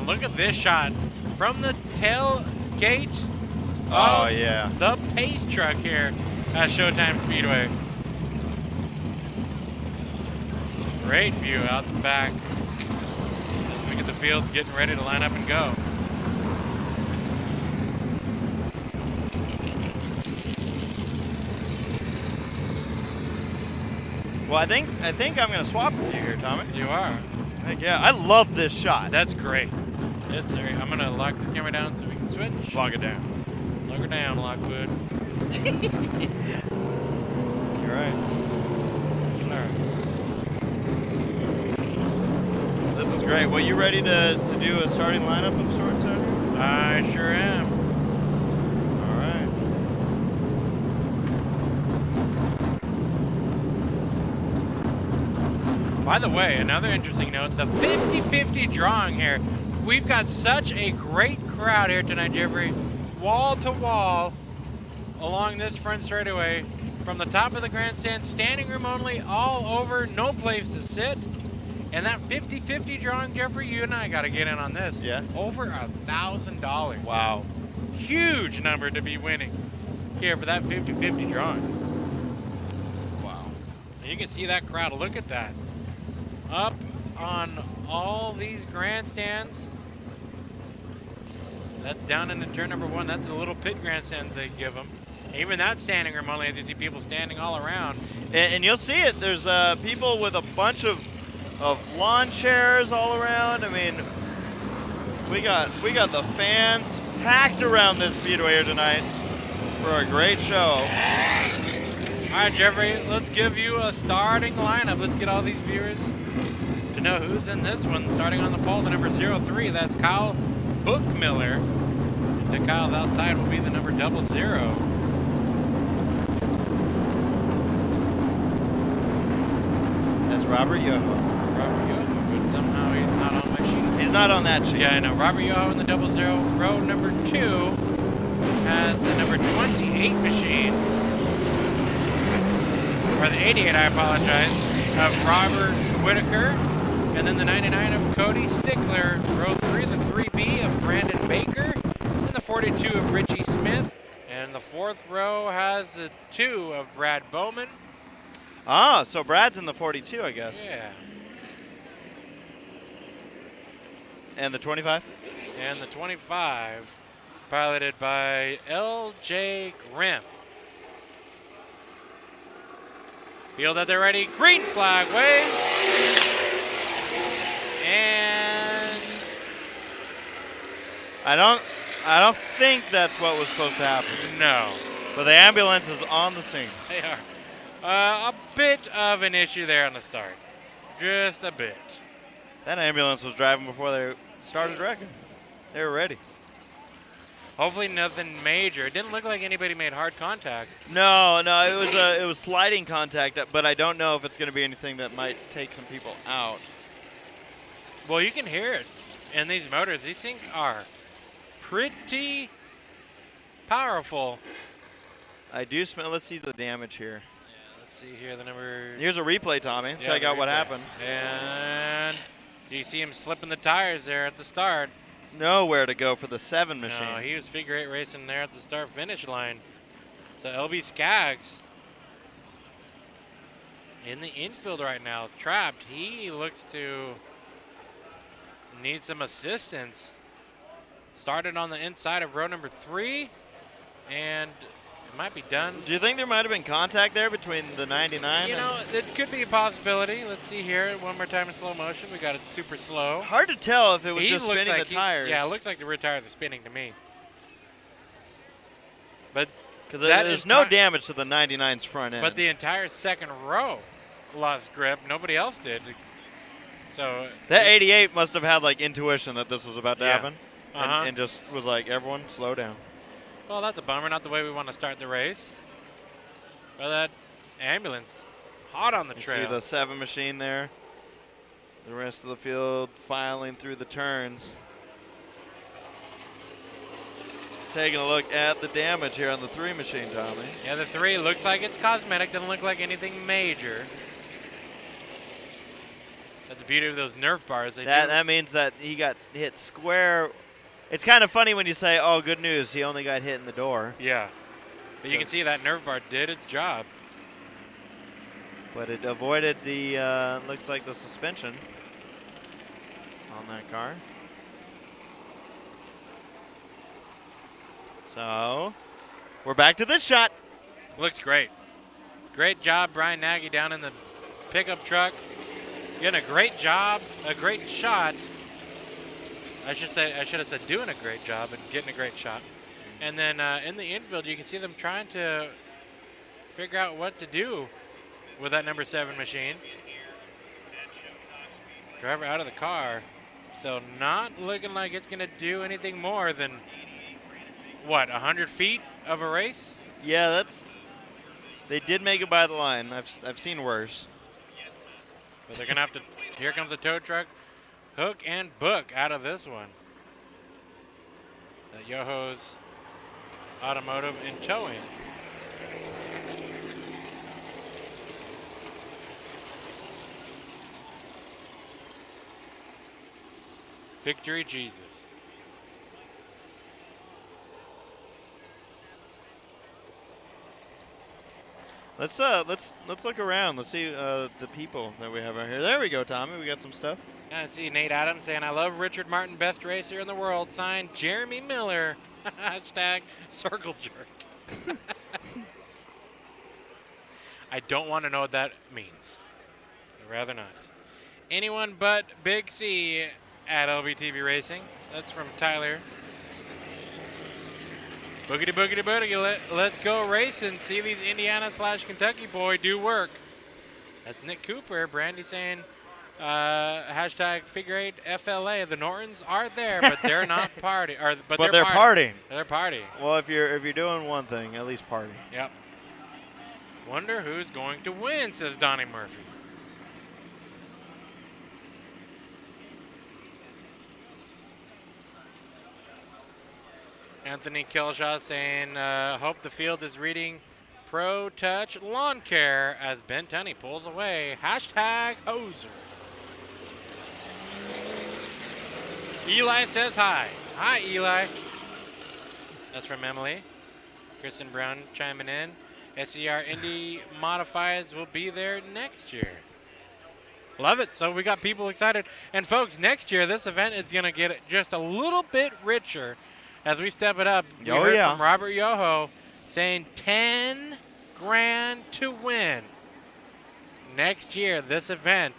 And look at this shot from the tailgate. Oh, yeah. The pace truck here at Showtime Speedway. Great view out the back. Look at the field getting ready to line up and go. Well, I think I'm gonna swap with you here, Tommy. You are. Heck yeah, I love this shot. That's great. I'm gonna lock this camera down so we can switch. Lock it down. Lock her down, Lockwood. You're right. This is great. Well, you ready to do a starting lineup of sorts out here? I sure am. All right. By the way, another interesting note, the 50-50 drawing here. We've got such a great crowd here tonight, Jeffrey. Wall to wall along this front straightaway. From the top of the grandstand, standing room only, all over, no place to sit. And that 50-50 drawing, Jeffrey, you and I got to get in on this. Yeah. Over $1,000. Wow. Huge number to be winning here for that 50-50 drawing. Wow. You can see that crowd. Look at that. Up on all these grandstands. That's down into turn number 1. That's the little pit grandstands they give them. Even that standing room only, as you see people standing all around. And you'll see it. There's people with a bunch of lawn chairs all around. I mean, we got the fans packed around this speedway here tonight for a great show. All right, Jeffrey, let's give you a starting lineup. Let's get all these viewers to know who's in this one. Starting on the pole, the number 03, that's Kyle Bookmiller. To Kyle's outside will be the number 00. That's Robert Yoho. Robert Yoho, but somehow he's not on my sheet. He's not on that sheet. Yeah, I know. Robert Yoho in the 00. Row number 2 has the number 28 machine. Or the 88, I apologize, of Robert Whitaker. And then the 99 of Cody Stickler. Row 3, the 3B of Brandon Baker. And the 42 of Richie Smith. And the 4th row has the 2 of Brad Bowman. Ah, so Brad's in the 42, I guess. Yeah. And the 25? And the 25, piloted by L.J. Grimm. Field that they're ready. Green flag wave. And I don't think that's what was supposed to happen. no, But the ambulance is on the scene. they are. A bit of an issue there on the start. Just a bit. That ambulance was driving before they started wrecking. They were ready. Hopefully nothing major. It didn't look like anybody made hard contact. No, it was sliding contact, but I don't know if it's going to be anything that might take some people out. Well, you can hear it in these motors. These things are pretty powerful. I do smell. Let's see the damage here. Yeah, let's see here the number. Here's a replay, Tommy. Yeah, Check the out what replay. happened. And you see him slipping the tires there at the start. Nowhere to go for the 7 machine. No, he was figure 8 racing there at the start-finish line. So LB Skaggs in the infield right now, trapped. He looks to need some assistance. Started on the inside of row number 3, and it might be done. Do you think there might have been contact there between the 99? You know, it could be a possibility. Let's see here one more time in slow motion. We got it super slow. Hard to tell if it was He just looks spinning like the tires. Yeah, it looks like the rear tires are spinning to me. But because that there's is no damage to the 99's front end. But the entire second row lost grip. Nobody else did. So that 88 must have had like intuition that this was about to happen, Uh-huh. and just was like, everyone, slow down. Well, that's a bummer. Not the way we want to start the race. But that ambulance, hot on the You trail. see the 7 machine there. The rest of the field filing through the turns. Taking a look at the damage here on the 3 machine, Tommy. Yeah, the 3 looks like it's cosmetic. Doesn't look like anything major. That's the beauty of those Nerf bars. That means that he got hit square. It's kind of funny when you say, "Oh, good news, he only got hit in the door." Yeah, but you can see that Nerf bar did its job. But it avoided the looks like the suspension on that car. So we're back to this shot. Looks great. Great job, Brian Nagy down in the pickup truck. Getting a great job, a great shot. I should have said doing a great job and getting a great shot. And then in the infield, you can see them trying to figure out what to do with that number 7 machine. Driver out of the car. So not looking like it's going to do anything more than, what, 100 feet of a race? Yeah, they did make it by the line. I've seen worse. But they're going to have to, here comes the tow truck, hook and book out of this one. That Yoho's Automotive and Towing. Victory Jesus. Let's look around. Let's see the people that we have out here. There we go, Tommy. We got some stuff. I see Nate Adams saying, "I love Richard Martin, best racer in the world." Signed, Jeremy Miller. Hashtag circle jerk. I don't want to know what that means. I'd rather not. Anyone but Big C at LBTV Racing. That's from Tyler. Boogity boogity boogity. Let's go racing. See these Indiana/Kentucky boy do work. That's Nick Cooper. Brandy saying, hashtag figure 8 FLA. The Nortons are there, but they're not partying. But they're partying. They're partying. Well, if you're doing one thing, at least party. Yep. Wonder who's going to win, says Donnie Murphy. Anthony Kelshaw saying, hope the field is reading Pro Touch Lawn Care as Ben Tunney pulls away. Hashtag hoser. Eli says hi. Hi, Eli. That's from Emily. Kristen Brown chiming in. SCR Indy Modifieds will be there next year. Love it. So we got people excited. And folks, next year this event is going to get just a little bit richer as we step it up. We heard from Robert Yoho saying 10 grand to win. Next year, this event,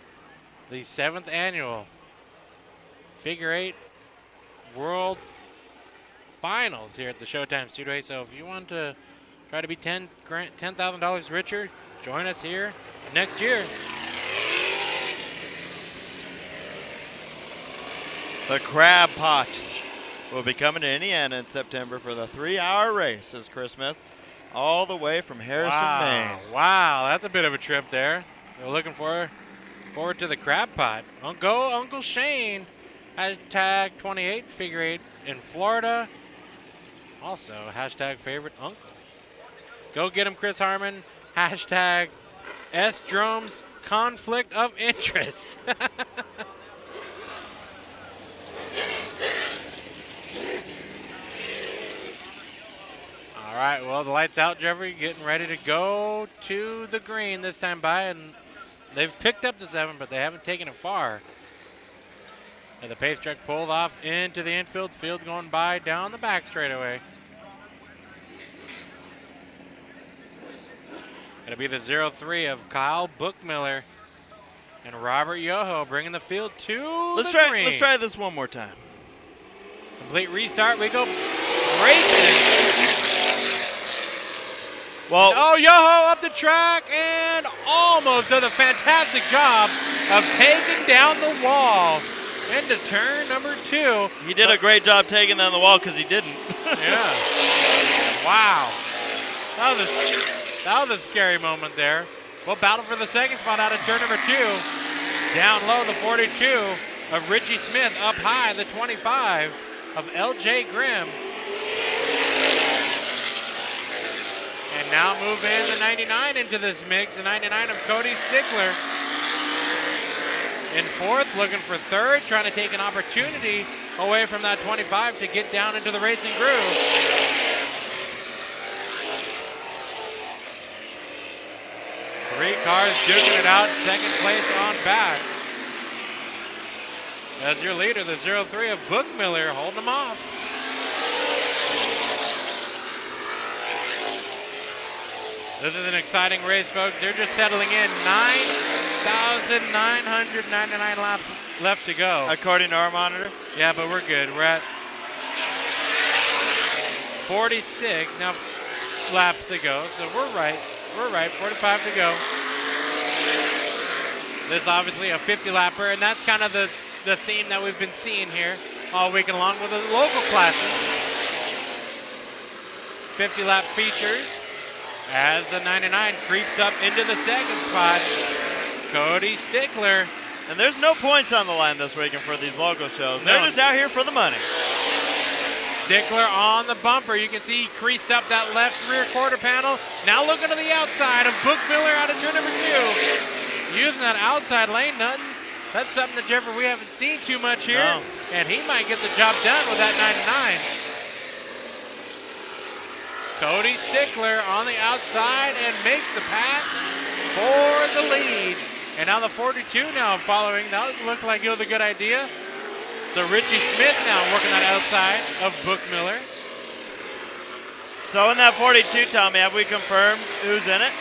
the 7th annual Figure 8 World Finals here at the Showtime Speedway. So if you want to try to be $10,000 richer, join us here next year. The Crab Pot will be coming to Indiana in September for the 3-hour race, says Chris Smith, all the way from Harrison, Maine. Wow, that's a bit of a trip there. We're looking forward to the Crab Pot. Go Uncle Shane, hashtag 28 figure 8 in Florida. Also, hashtag favorite uncle. Go get him, Chris Harmon, hashtag S-Drome's conflict of interest. All right, well, the light's out, Jeffrey, getting ready to go to the green this time by, and they've picked up the 7, but they haven't taken it far. And the pace truck pulled off into the infield, field going by down the back straightaway. It'll be the 0-3 of Kyle Bookmiller and Robert Yoho bringing the field to the green. Let's try this one more time. Complete restart, we go racing. Well, oh, Yoho up the track and almost does a fantastic job of taking down the wall into turn number 2. He did a great job taking down the wall because he didn't. Yeah. Wow. That was a scary moment there. We'll battle for the second spot out of turn number 2. Down low, the 42 of Richie Smith. Up high, the 25 of LJ Grimm. And now move in the 99 into this mix, the 99 of Cody Stickler. in fourth, looking for third, trying to take an opportunity away from that 25 to get down into the racing groove. Three cars duking it out, second place on back. As your leader, the 03 of Bookmiller, holding them off. This is an exciting race, folks. They're just settling in. 9,999 laps left to go. According to our monitor? Yeah, but we're good. We're at 46 now laps to go, so we're right. We're right, 45 to go. This is obviously a 50-lapper, and that's kind of the theme that we've been seeing here all weekend long with the local classes. 50-lap features as the 99 creeps up into the second spot. Cody Stickler. And there's no points on the line this weekend for these local shows. They're just out here for the money. Stickler on the bumper. You can see he creased up that left rear quarter panel. Now looking to the outside of Bookmiller out of turn number 2. Using that outside lane, nothing. That's something that, Jeffrey, we haven't seen too much here. No. And he might get the job done with that 99. Cody Stickler on the outside and makes the pass for the lead. And now the 42 now following. That looked like it was a good idea. So Richie Smith now working that outside of Bookmiller. So in that 42, Tommy, have we confirmed who's in it?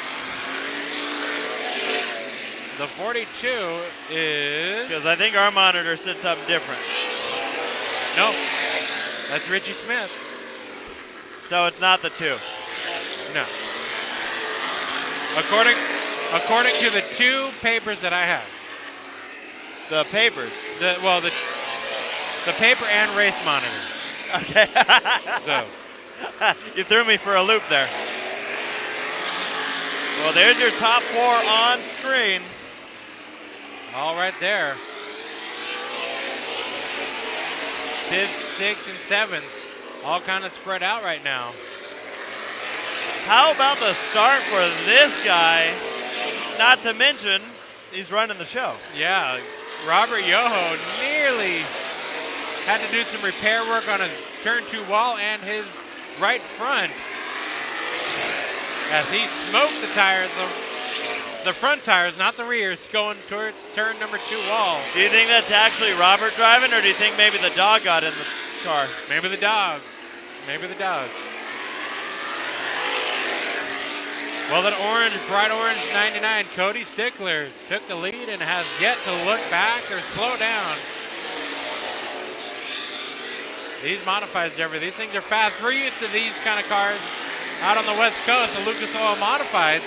The 42 is... Because I think our monitor said something different. Nope. That's Richie Smith. So it's not the 2. No. According to the 2 papers that I have. The papers? The paper and race monitor. Okay. So. You threw me for a loop there. Well, there's your top 4 on screen. All right there. 5th, 6th, and 7th. All kind of spread out right now. How about the start for this guy? Not to mention, he's running the show. Yeah, Robert Yoho nearly had to do some repair work on his turn 2 wall and his right front as he smoked the tires, the front tires, not the rears, going towards turn number 2 wall. Do you think that's actually Robert driving, or do you think maybe the dog got in the car? Maybe the dog. Maybe the dog. Well, that orange, bright orange 99, Cody Stickler took the lead and has yet to look back or slow down. These modifieds, Jeffrey, these things are fast. We're used to these kind of cars out on the West Coast, the Lucas Oil modifieds.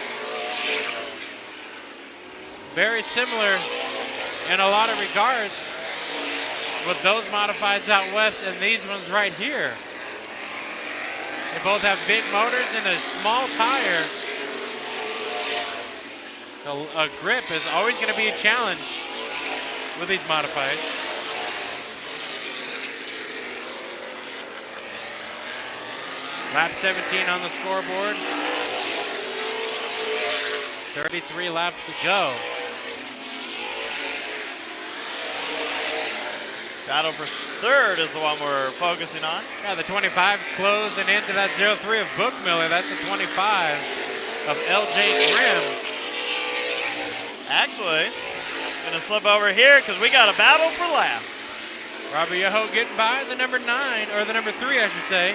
Very similar in a lot of regards with those modifieds out west and these ones right here. They both have big motors and a small tire. So a grip is always going to be a challenge with these modifieds. Lap 17 on the scoreboard. 33 laps to go. Battle for third is the one we're focusing on. Yeah, the 25 closing into that 03 of Bookmiller. That's the 25 of LJ Grimm. Actually, gonna slip over here because we got a battle for last. Robert Yoho getting by the number 9, or the number 3, I should say.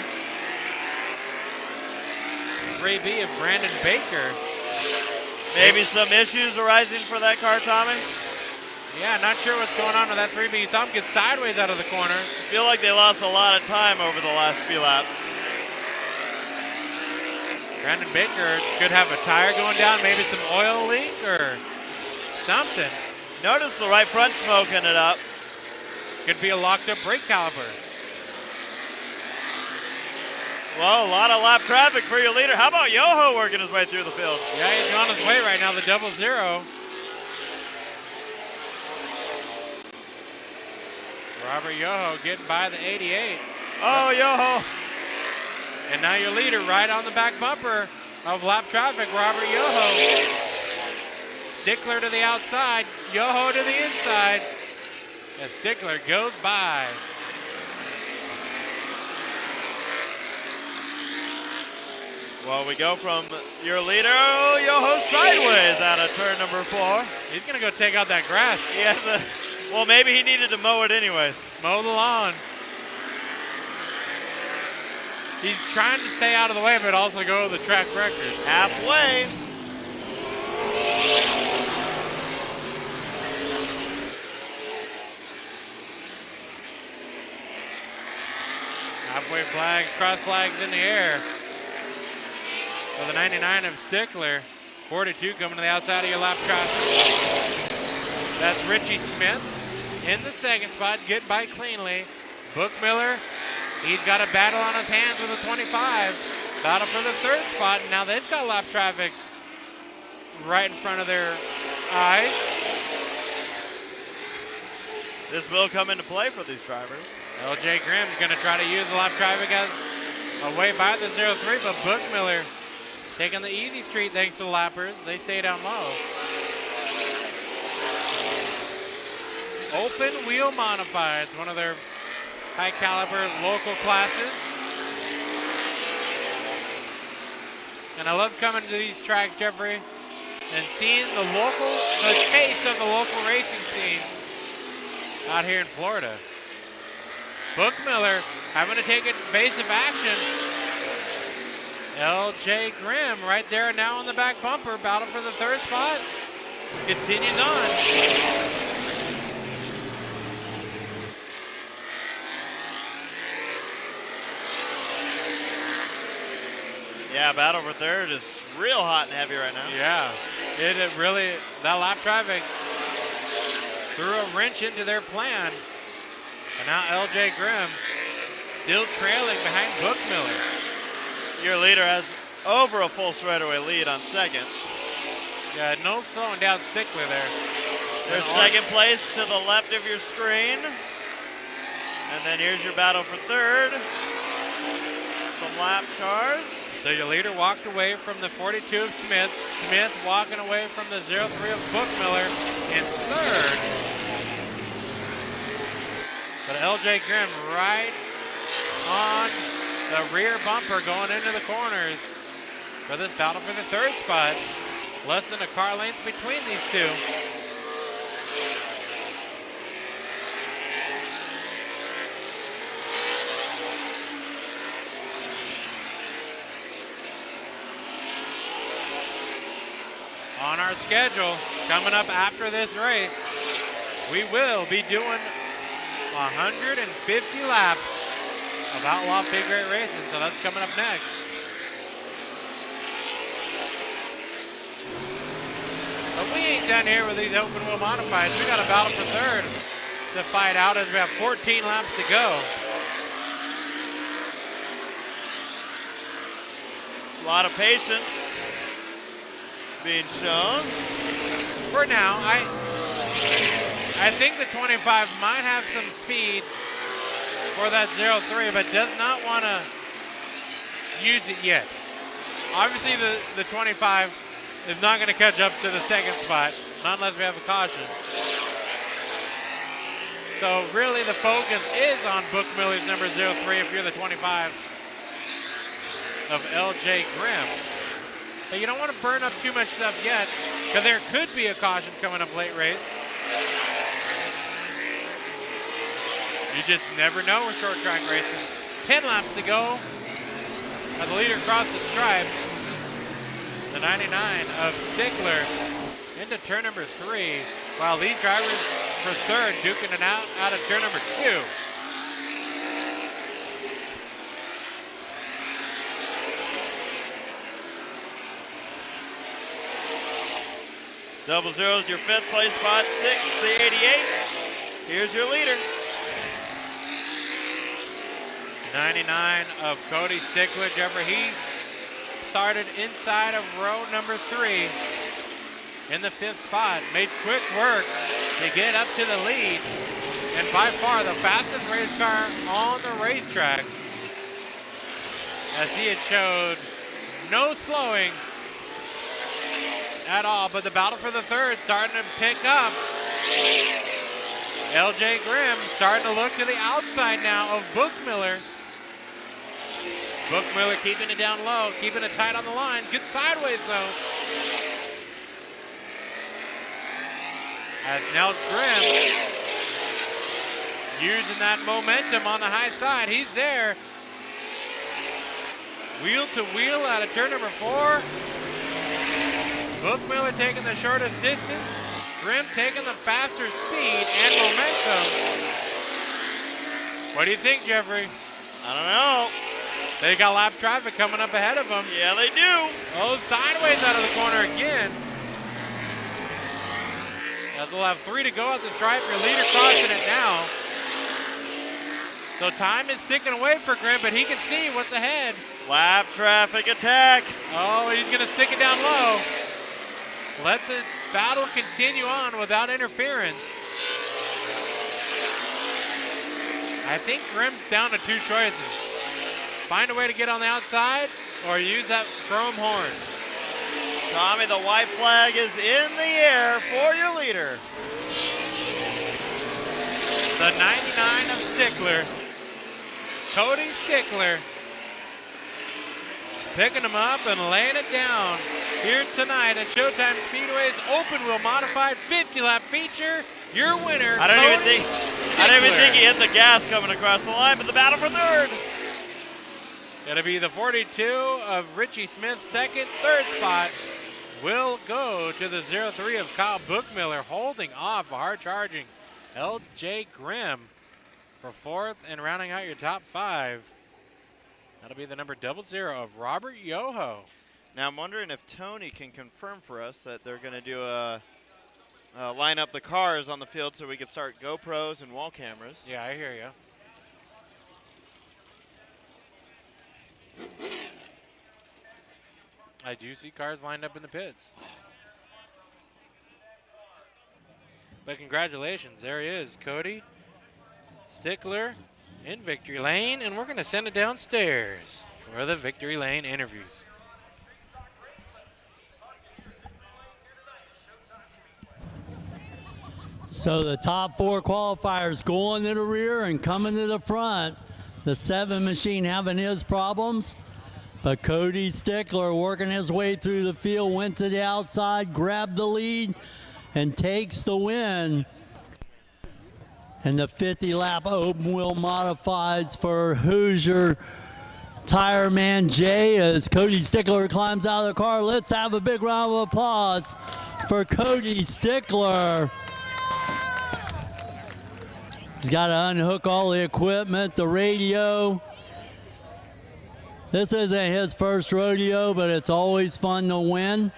3B of Brandon Baker. Maybe some issues arising for that car, Tommy? Yeah, not sure what's going on with that 3B. You saw him get sideways out of the corner. I feel like they lost a lot of time over the last few laps. Brandon Baker could have a tire going down, maybe some oil leak or something. Notice the right front smoking it up. Could be a locked up brake caliper. Well, a lot of lap traffic for your leader. How about Yoho working his way through the field? Yeah, he's on his way right now, the 00. Robert Yoho getting by the 88. Oh, Yoho. And now your leader right on the back bumper of lap traffic, Robert Yoho. Stickler to the outside, Yoho to the inside. And Stickler goes by. Well, we go from your leader, Yoho, sideways out of turn number 4. He's gonna go take out that grass. He has well, maybe he needed to mow it anyways. Mow the lawn. He's trying to stay out of the way, but also go to the track record. Halfway. Halfway flags, cross flags in the air. For the 99 of Stickler. 42 coming to the outside of your lap traffic. That's Richie Smith in the second spot, getting by cleanly. Book Miller, he's got a battle on his hands with a 25. Battle for the third spot. Now they've got lap traffic right in front of their eyes. This will come into play for these drivers. LJ Grimm's going to try to use the lap traffic as a way by the 03, but Book Miller taking the easy street thanks to the lappers. They stay down low. Open wheel modifieds, one of their high caliber local classes. And I love coming to these tracks, Jeffrey, and seeing the taste of the local racing scene out here in Florida. Book Miller having to take evasive action. LJ Grimm right there now on the back bumper. Battle for the third spot. Continues on. Yeah, battle for third is real hot and heavy right now. Yeah, it really, that lap traffic threw a wrench into their plan. And now LJ Grimm still trailing behind Book Miller. Your leader has over a full straightaway lead on second. Yeah, no slowing down Stickler there. There's second place to the left of your screen. And then here's your battle for third. Some lap cars. So your leader walked away from the 42 of Smith. Smith walking away from the 03 of Book Miller in third. But LJ Grimm right on the rear bumper going into the corners for this battle for the third spot. Less than a car length between these two. On our schedule, coming up after this race, we will be doing 150 laps of Outlaw Figure 8 racing, so that's coming up next. But we ain't done here with these open wheel modifieds. We got a battle for third to fight out as we have 14 laps to go. A lot of patience being shown. For now, I think the 25 might have some speed for that 03, but does not want to use it yet. Obviously, the 25 is not going to catch up to the second spot, not unless we have a caution. So really the focus is on Book Miller's number 03 if you're the 25 of LJ Grimm. But you don't want to burn up too much stuff yet, because there could be a caution coming up late race. You just never know with short track racing. 10 laps to go as the leader crosses the stripe. The 99 of Stickler into turn number 3, while these drivers for third duking it out of turn number 2. Double zeros, your fifth place spot, 6 to 88. Here's your leader. 99 of Cody Stickler. Jeffrey, he started inside of row number 3 in the 5th spot. Made quick work to get up to the lead. And by far the fastest race car on the racetrack, as he had showed no slowing at all, but the battle for the third starting to pick up. LJ Grimm starting to look to the outside now of Bookmiller. Bookmiller keeping it down low, keeping it tight on the line. Good sideways though. As Nels Grimm using that momentum on the high side. He's there. Wheel to wheel out of turn number 4. Bookmiller taking the shortest distance. Grimm taking the faster speed and momentum. What do you think, Jeffrey? I don't know. They got lap traffic coming up ahead of them. Yeah, they do. Oh, sideways out of the corner again. As we'll have 3 to go at the stripe. Your leader crossing it now. So time is ticking away for Grimm, but he can see what's ahead. Lap traffic attack. Oh, he's going to stick it down low. Let the battle continue on without interference. I think Grimm's down to 2 choices. Find a way to get on the outside or use that chrome horn. Tommy, the white flag is in the air for your leader. The 99 of Stickler. Cody Stickler. Picking him up and laying it down here tonight at Showtime Speedway's open wheel modified 50-lap feature. Your winner, I don't even Stickler. think he hit the gas coming across the line, but the battle for third. Gonna be the 42 of Richie Smith's second. Third spot will go to the 03 of Kyle Bookmiller, holding off a hard-charging LJ Grimm for 4th, and rounding out your top 5. That'll be the number 00 of Robert Yoho. Now I'm wondering if Tony can confirm for us that they're going to do line up the cars on the field so we can start GoPros and wall cameras. Yeah, I hear you. I do see cars lined up in the pits. But congratulations, there he is, Cody Stickler in victory lane, and we're going to send it downstairs for the victory lane interviews. So the top 4 qualifiers going to the rear and coming to the front. The 7 machine having his problems, but Cody Stickler working his way through the field, went to the outside, grabbed the lead, and takes the win. And the 50-lap open wheel modifieds for Hoosier Tire Man Jay as Cody Stickler climbs out of the car. Let's have a big round of applause for Cody Stickler. He's got to unhook all the equipment, the radio. This isn't his first rodeo, but it's always fun to win.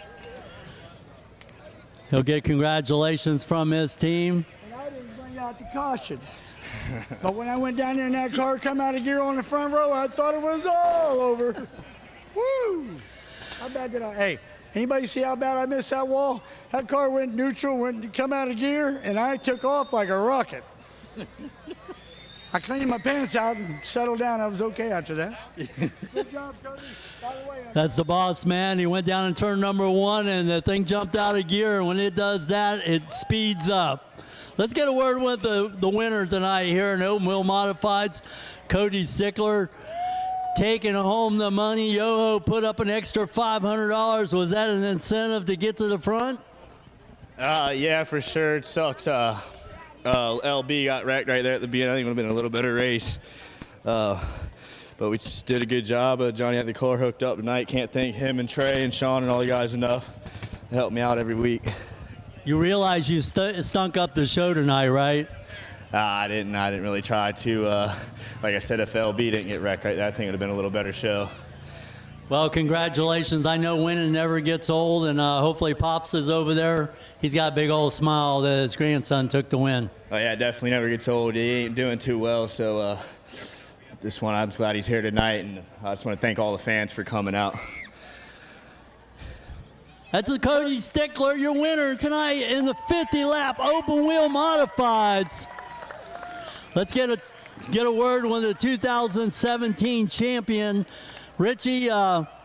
He'll get congratulations from his team. I didn't bring out the caution. But when I went down there and that car come out of gear on the front row, I thought it was all over. Woo! How bad did I? Hey, anybody see how bad I missed that wall? That car went neutral, went to come out of gear, and I took off like a rocket. I cleaned my pants out and settled down. I was okay after that. Good job, Cody. By the way, That's the boss man. He went down in turn number 1 and the thing jumped out of gear. And when it does that, it speeds up. Let's get a word with the winner tonight here in Open Wheel Modifieds. Cody Stickler taking home the money. Yoho put up an extra $500. Was that an incentive to get to the front? Yeah, for sure. It sucks. LB got wrecked right there at the beginning. I think it would have been a little better race. But we just did a good job. Johnny had the car hooked up tonight. Can't thank him and Trey and Sean and all the guys enough to help me out every week. You realize you stunk up the show tonight, right? I didn't really try to. Like I said, if LB didn't get wrecked right there, I think it would have been a little better show. Well, congratulations. I know winning never gets old, and hopefully Pops is over there. He's got a big old smile that his grandson took the win. Oh, yeah, definitely never gets old. He ain't doing too well, so this one, I'm just glad he's here tonight, and I just want to thank all the fans for coming out. That's the Cody Stickler, your winner tonight in the 50-lap open wheel modifieds. Let's get a word with the 2017 champion. Richie,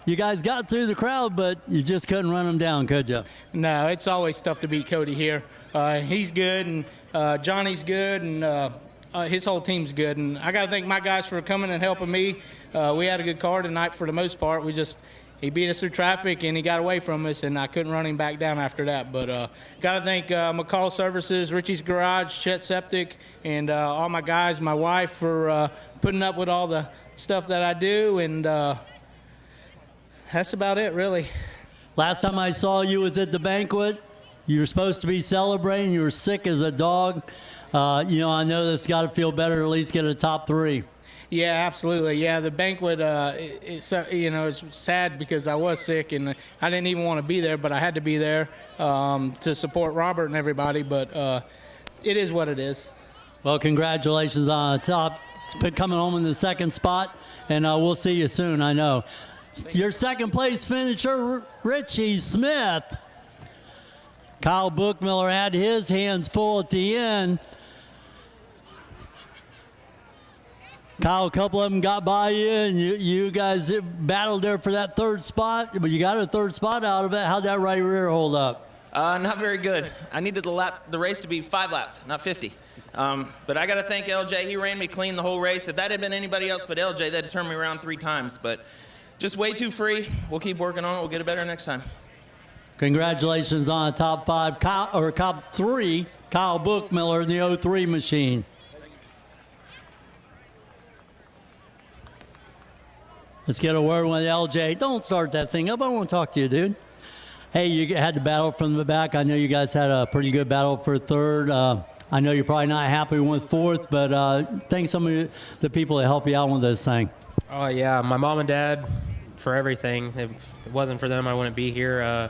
You guys got through the crowd, but you just couldn't run them down, could you? No, it's always tough to beat Cody here. He's good, and Johnny's good, and his whole team's good. And I got to thank my guys for coming and helping me. We had a good car tonight for the most part. He beat us through traffic, and he got away from us, and I couldn't run him back down after that. But got to thank McCall Services, Richie's Garage, Chet Septic, and all my guys, my wife, for putting up with all the stuff that I do, and that's about it, really. Last time I saw you was at the banquet. You were supposed to be celebrating. You were sick as a dog. I know this got to feel better to at least get a top 3. Yeah, absolutely. Yeah, the banquet, it's sad because I was sick and I didn't even want to be there, but I had to be there to support Robert and everybody. But it is what it is. Well, congratulations on top, coming home in the 2nd spot, and we'll see you soon, I know. Your 2nd place finisher, Richie Smith. Kyle Bookmiller had his hands full at the end. Kyle, a couple of them got by you, and you guys battled there for that 3rd spot, but you got a 3rd spot out of it. How'd that right rear hold up? Not very good. I needed the race to be 5 laps, not 50. But I got to thank LJ. He ran me clean the whole race. If that had been anybody else but LJ, that'd turned me around 3 times. But just way too free. We'll keep working on it. We'll get it better next time. Congratulations on a top 5, top 3, Kyle Bookmiller in the 03 machine. Let's get a word with LJ. Don't start that thing up. I want to talk to you, dude. Hey, you had to battle from the back. I know you guys had a pretty good battle for 3rd. I know you're probably not happy with 4th, but thank some of the people that help you out with this thing. Oh, yeah. My mom and dad for everything. If it wasn't for them, I wouldn't be here.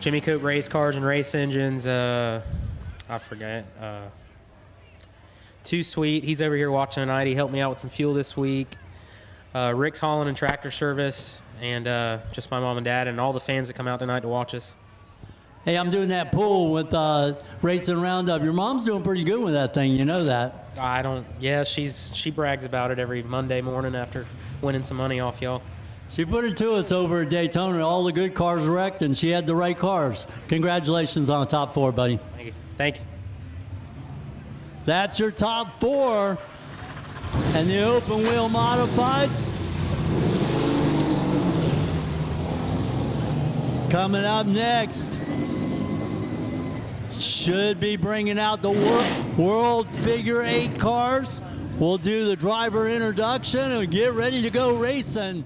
Jimmy Coop Race Cars and Race Engines. I forget. Too Sweet. He's over here watching tonight. He helped me out with some fuel this week. Rick's Hauling and Tractor Service, and just my mom and dad and all the fans that come out tonight to watch us. Hey, I'm doing that pool with Racing Roundup. Your mom's doing pretty good with that thing. You know that. Yeah, she brags about it every Monday morning after winning some money off y'all. She put it to us over at Daytona. All the good cars wrecked, and she had the right cars. Congratulations on the top 4, buddy. Thank you. Thank you. That's your top 4. And the open wheel modifieds. Coming up next, should be bringing out the World Figure 8 cars. We'll do the driver introduction and get ready to go racing.